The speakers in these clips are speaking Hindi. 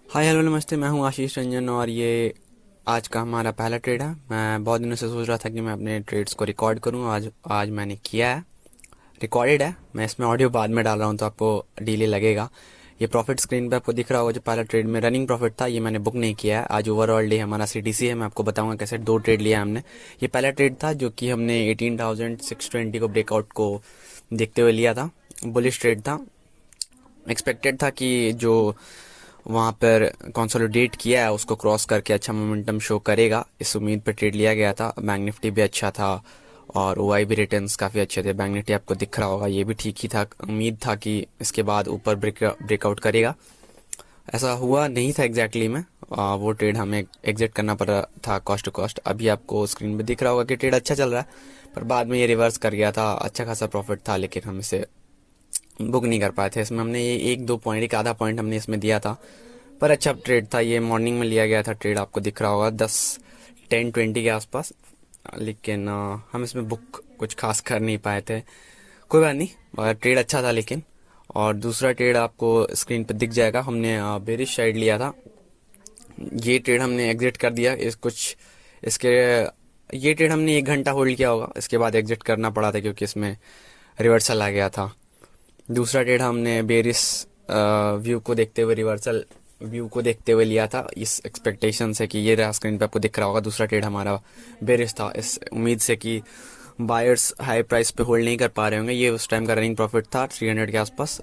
हाय हेलो नमस्ते। मैं हूं आशीष रंजन और ये आज का हमारा पहला ट्रेड है। मैं बहुत दिनों से सोच रहा था कि मैं अपने ट्रेड्स को रिकॉर्ड करूं। आज आज मैंने किया है। रिकॉर्डेड है। मैं इसमें ऑडियो बाद में डाल रहा हूं तो आपको डिले लगेगा। ये प्रॉफिट स्क्रीन पे आपको दिख रहा होगा। जो पहला ट्रेड में रनिंग प्रॉफिट था ये मैंने बुक नहीं किया है। आज ओवरऑल डे हमारा सीटीसी है। मैं आपको बताऊंगा कैसे दो ट्रेड लिया हमने। ये पहला ट्रेड था जो कि हमने 18,620 को ब्रेकआउट को देखते हुए लिया था। बुलिश ट्रेड था। एक्सपेक्टेड था कि जो वहाँ पर कंसोलिडेट किया है उसको क्रॉस करके अच्छा मोमेंटम शो करेगा, इस उम्मीद पर ट्रेड लिया गया था। बैंक निफ्टी भी अच्छा था और ओआई भी रिटर्न्स काफ़ी अच्छे थे। बैंक निफ्टी आपको दिख रहा होगा, ये भी ठीक ही था। उम्मीद था कि इसके बाद ऊपर ब्रेकआउट करेगा। ऐसा हुआ नहीं था एग्जैक्टली में। वो ट्रेड हमें एग्जिट करना पड़ा था कॉस्ट टू कॉस्ट। अभी आपको स्क्रीन पे दिख रहा होगा कि ट्रेड अच्छा चल रहा है, पर बाद में ये रिवर्स कर गया था। अच्छा खासा प्रॉफिट था लेकिन हम इसे बुक नहीं कर पाए थे। इसमें हमने ये एक दो पॉइंट, एक आधा पॉइंट हमने इसमें दिया था, पर अच्छा ट्रेड था। ये मॉर्निंग में लिया गया था ट्रेड, आपको दिख रहा होगा 10-10-20 के आसपास। लेकिन हम इसमें बुक कुछ खास कर नहीं पाए थे। कोई बात नहीं, मगर ट्रेड अच्छा था। लेकिन और दूसरा ट्रेड आपको स्क्रीन पर दिख जाएगा। हमने बेरिश साइड लिया था। ये ट्रेड हमने एग्जिट कर दिया। इस कुछ इसके ये ट्रेड हमने 1 घंटा होल्ड किया होगा, इसके बाद एग्जिट करना पड़ा था क्योंकि इसमें रिवर्सल आ गया था। दूसरा ट्रेड हमने बेरिस व्यू को देखते हुए, रिवर्सल व्यू को देखते हुए लिया था, इस एक्सपेक्टेशन से कि ये रहा स्क्रीन पे आपको दिख रहा होगा। दूसरा ट्रेड हमारा बेरिस था, इस उम्मीद से कि बायर्स हाई प्राइस पे होल्ड नहीं कर पा रहे होंगे। ये उस टाइम का रनिंग प्रॉफिट था 300 के आसपास।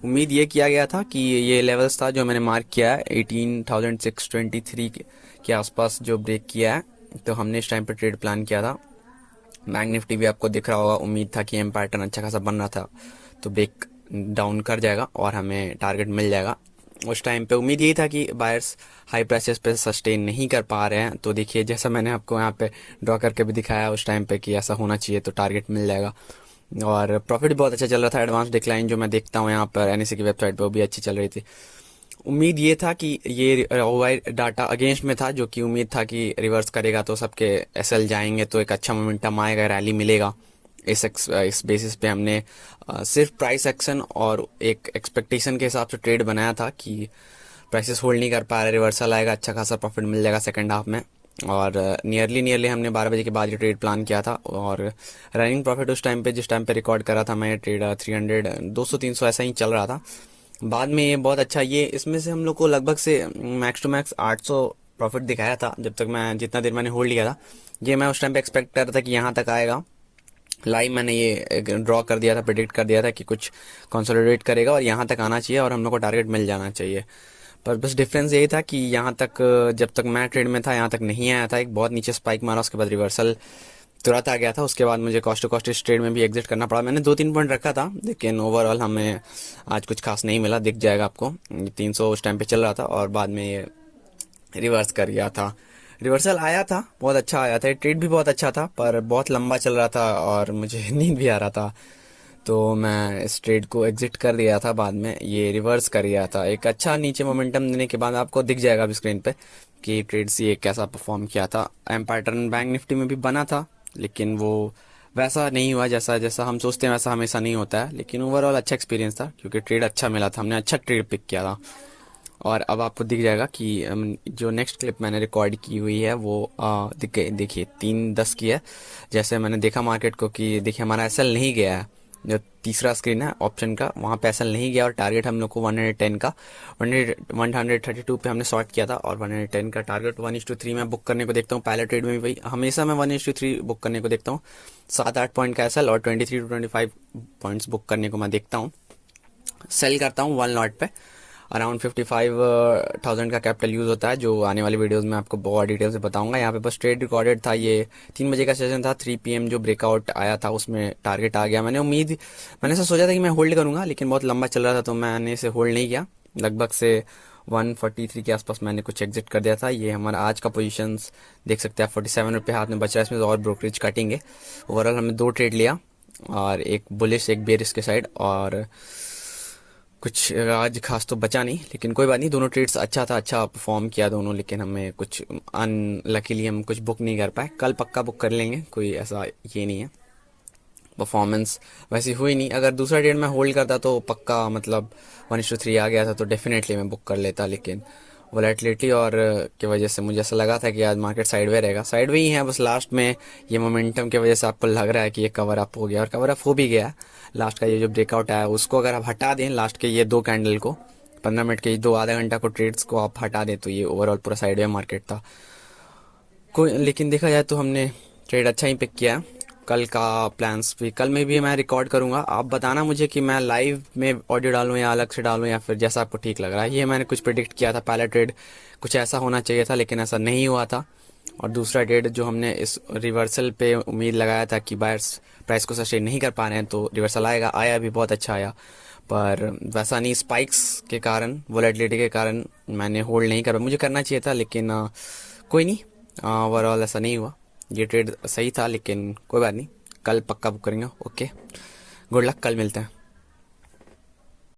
उम्मीद ये किया गया था कि ये लेवल्स था जो मैंने मार्क किया है 18,623 के आसपास जो ब्रेक किया है, तो हमने इस टाइम पे ट्रेड प्लान किया था। बैंक निफ्टी भी आपको दिख रहा होगा, उम्मीद था कि एम पैटर्न अच्छा खासा बन रहा था तो ब्रेक डाउन कर जाएगा और हमें टारगेट मिल जाएगा। उस टाइम पे उम्मीद यही था कि बायर्स हाई प्राइसेस पे सस्टेन नहीं कर पा रहे हैं, तो देखिए जैसा मैंने आपको यहाँ पे ड्रॉ करके भी दिखाया उस टाइम पे कि ऐसा होना चाहिए तो टारगेट मिल जाएगा। और प्रॉफिट बहुत अच्छा चल रहा था। एडवांस डिक्लाइन जो मैं देखता हूँ यहाँ पर एनएससी की वेबसाइट पर वो भी अच्छी चल रही थी। उम्मीद ये था कि ये ओवाई डाटा अगेंस्ट में था, जो कि उम्मीद था कि रिवर्स करेगा तो सबके एसएल जाएंगे तो एक अच्छा मोमेंटम आएगा, रैली मिलेगा। इस बेसिस पे हमने सिर्फ प्राइस एक्शन और एक एक्सपेक्टेशन के हिसाब से ट्रेड बनाया था कि प्राइसेस होल्ड नहीं कर पा रहे, रिवर्सल आएगा, अच्छा खासा प्रॉफिट मिल जाएगा सेकंड हाफ में। और नियरली हमने 12 बजे के बाद ये ट्रेड प्लान किया था। और रनिंग प्रॉफिट उस टाइम पे जिस टाइम पे रिकॉर्ड करा था मैं, ये ट्रेड 300 200 300 ऐसा ही चल रहा था। बाद में ये बहुत अच्छा, ये इसमें से हम लोग को लगभग से मैक्स टू मैक्स 800 प्रॉफिट दिखाया था जब तक मैं, जितना देर मैंने होल्ड लिया था। ये मैं उस टाइम पे एक्सपेक्ट कर रहा था कि यहाँ तक आएगा। लाइव मैंने ये ड्रॉ कर दिया था, प्रिडिक्ट कर दिया था कि कुछ कंसोलिडेट करेगा और यहाँ तक आना चाहिए और हम लोग को टारगेट मिल जाना चाहिए। पर बस डिफरेंस यही था कि यहाँ तक जब तक मैं ट्रेड में था यहाँ तक नहीं आया था। एक बहुत नीचे स्पाइक मारा, उसके बाद रिवर्सल तुरंत आ गया था। उसके बाद मुझे कॉस्ट टू कॉस्ट इस ट्रेड में भी एग्जिट करना पड़ा। मैंने 2-3 पॉइंट रखा था लेकिन ओवरऑल हमें आज कुछ खास नहीं मिला। दिख जाएगा आपको, 300 उस टाइम पे चल रहा था और बाद में ये रिवर्स कर गया था। रिवर्सल आया था, बहुत अच्छा आया था। ट्रेड भी बहुत अच्छा था पर बहुत लंबा चल रहा था और मुझे नींद भी आ रहा था, तो मैं इस ट्रेड को एग्जिट कर दिया था। बाद में ये रिवर्स कर गया था। एक अच्छा नीचे मोमेंटम देने के बाद आपको दिख जाएगा अभी स्क्रीन पे कि ट्रेड्स ये कैसा परफॉर्म किया था। एम पैटर्न बैंक निफ्टी में भी बना था लेकिन वो वैसा नहीं हुआ जैसा जैसा हम सोचते हैं, वैसा हमेशा नहीं होता है। लेकिन ओवरऑल अच्छा एक्सपीरियंस था क्योंकि ट्रेड अच्छा मिला था, हमने अच्छा ट्रेड पिक किया था। और अब आपको दिख जाएगा कि जो नेक्स्ट क्लिप मैंने रिकॉर्ड की हुई है वो देखिए 3:10 की है। जैसे मैंने देखा मार्केट को कि देखिए हमारा एसएल नहीं गया है। जो तीसरा स्क्रीन है ऑप्शन का, वहाँ पे एसएल नहीं गया और टारगेट हम लोग को 110 का 132 पे हमने शॉर्ट किया था और 110 का टारगेट 1:3 में बुक करने को देखता हूँ। पहले ट्रेड में भी वही, हमेशा मैं 1:3 बुक करने को देखता हूँ। 7-8 पॉइंट का एसएल और 23-25 पॉइंट्स बुक करने को मैं देखता हूँ। सेल करता हूँ 1 लॉट पे। अराउंड 55,000 का कैपिटल यूज होता है, जो आने वाली वीडियोस में आपको बहुत डिटेल से बताऊंगा। यहाँ पे बस ट्रेड रिकॉर्डेड था। ये 3 बजे का सेशन था। 3 PM जो ब्रेकआउट आया था उसमें टारगेट आ गया। मैंने ऐसा सोचा था कि मैं होल्ड करूंगा लेकिन बहुत लंबा चल रहा था तो मैंने इसे होल्ड नहीं किया। लगभग से 143 के आसपास मैंने कुछ एग्जिट कर दिया था। ये हमारा आज का पोजीशंस देख सकते हैं आप, 47 रुपये हाथ में बच रहा है। इसमें और ब्रोकरेज काटेंगे। ओवरऑल हमने 2 ट्रेड लिया और एक बुलिश एक बेरिश के साइड, और कुछ आज खास तो बचा नहीं लेकिन कोई बात नहीं। दोनों ट्रेड्स अच्छा था, अच्छा परफॉर्म किया दोनों, लेकिन हमें कुछ अनलकीली हम कुछ बुक नहीं कर पाए। कल पक्का बुक कर लेंगे, कोई ऐसा ये नहीं है। परफॉर्मेंस वैसी हुई नहीं। अगर दूसरा ट्रेड में होल्ड करता तो पक्का, मतलब 1:3 आ गया था तो डेफिनेटली मैं बुक कर लेता। लेकिन वोलेटिलिटी और की वजह से मुझे ऐसा लगा था कि आज मार्केट साइडवे रहेगा। साइडवे ही है, बस लास्ट में ये मोमेंटम की वजह से आपको लग रहा है कि ये कवर अप हो गया, और कवर अप हो भी गया। लास्ट का ये जो ब्रेकआउट आया उसको अगर आप हटा दें, लास्ट के ये 2 कैंडल को, 15 मिनट के 2 आधा घंटा को ट्रेड्स को आप हटा दें, तो ये ओवरऑल पूरा साइडवे मार्केट था। कोई लेकिन देखा जाए तो हमने ट्रेड अच्छा ही पिक किया। कल का प्लान्स भी, कल में भी मैं रिकॉर्ड करूंगा। आप बताना मुझे कि मैं लाइव में ऑडियो डालूं या अलग से डालूं, या फिर जैसा आपको ठीक लग रहा है। ये मैंने कुछ प्रिडिक्ट किया था, पहला ट्रेड कुछ ऐसा होना चाहिए था लेकिन ऐसा नहीं हुआ था। और दूसरा ट्रेड जो हमने इस रिवर्सल पे उम्मीद लगाया था कि बायर्स प्राइस को सस्टेन नहीं कर पा रहे हैं तो रिवर्सल आएगा, आया भी, बहुत अच्छा आया। पर वैसा नहीं, स्पाइक्स के कारण, वोलेटिलिटी के कारण मैंने होल्ड नहीं कर, मुझे करना चाहिए था, लेकिन कोई नहीं, ओवरऑल ऐसा नहीं हुआ। ये ट्रेड सही था लेकिन कोई बात नहीं, कल पक्का बुक करेंगे। ओके, गुड लक, कल मिलते हैं।